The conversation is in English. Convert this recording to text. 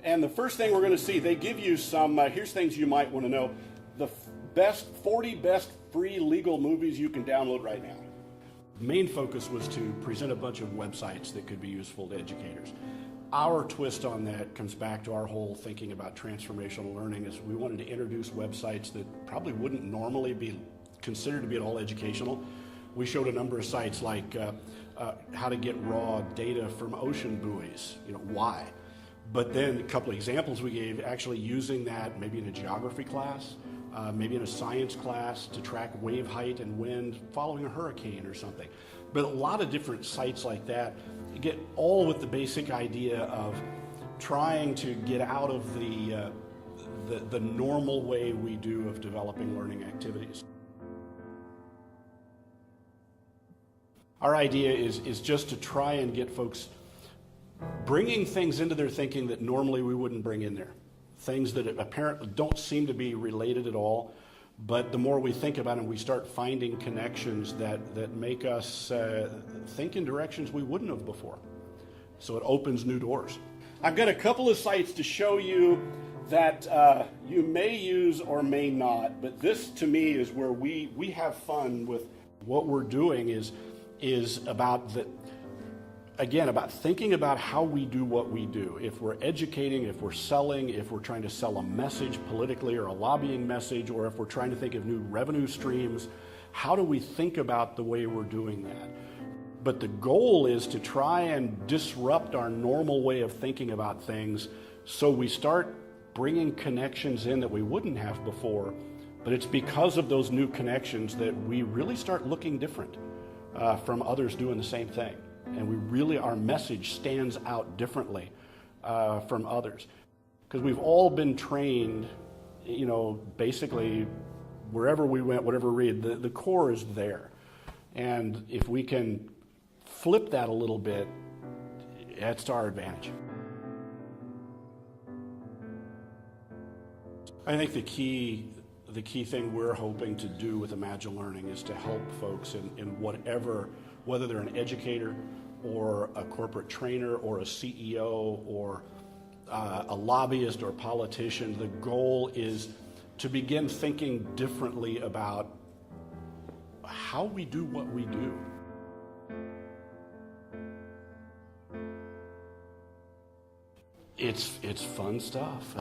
And the first thing we're going to see, they give you some, here's things you might want to know. The 40 best free legal movies you can download right now. The main focus was to present a bunch of websites that could be useful to educators. Our twist on that comes back to our whole thinking about transformational learning is we wanted to introduce websites that probably wouldn't normally be considered to be at all educational. We showed a number of sites like how to get raw data from ocean buoys, why? But then a couple of examples we gave actually using that maybe in a geography class, maybe in a science class to track wave height and wind following a hurricane or something. But a lot of different sites like that get all with the basic idea of trying to get out of the normal way we do of developing learning activities. Our idea is just to try and get folks bringing things into their thinking that normally we wouldn't bring in there. Things that apparently don't seem to be related at all, but the more we think about them, we start finding connections that make us think in directions we wouldn't have before. So it opens new doors. I've got a couple of sites to show you that you may use or may not, but this to me is where we have fun with what we're doing is about about thinking about how we do what we do. If we're educating, if we're selling, if we're trying to sell a message politically or a lobbying message, or if we're trying to think of new revenue streams, how do we think about the way we're doing that? But the goal is to try and disrupt our normal way of thinking about things so we start bringing connections in that we wouldn't have before. But it's because of those new connections that we really start looking different from others doing the same thing. And our message stands out differently from others. Because we've all been trained, basically wherever we went, whatever we read, the core is there. And if we can flip that a little bit, that's to our advantage. I think the key thing we're hoping to do with Imagi Learning is to help folks in whatever, whether they're an educator or a corporate trainer or a CEO or a lobbyist or politician. The goal is to begin thinking differently about how we do what we do. It's fun stuff.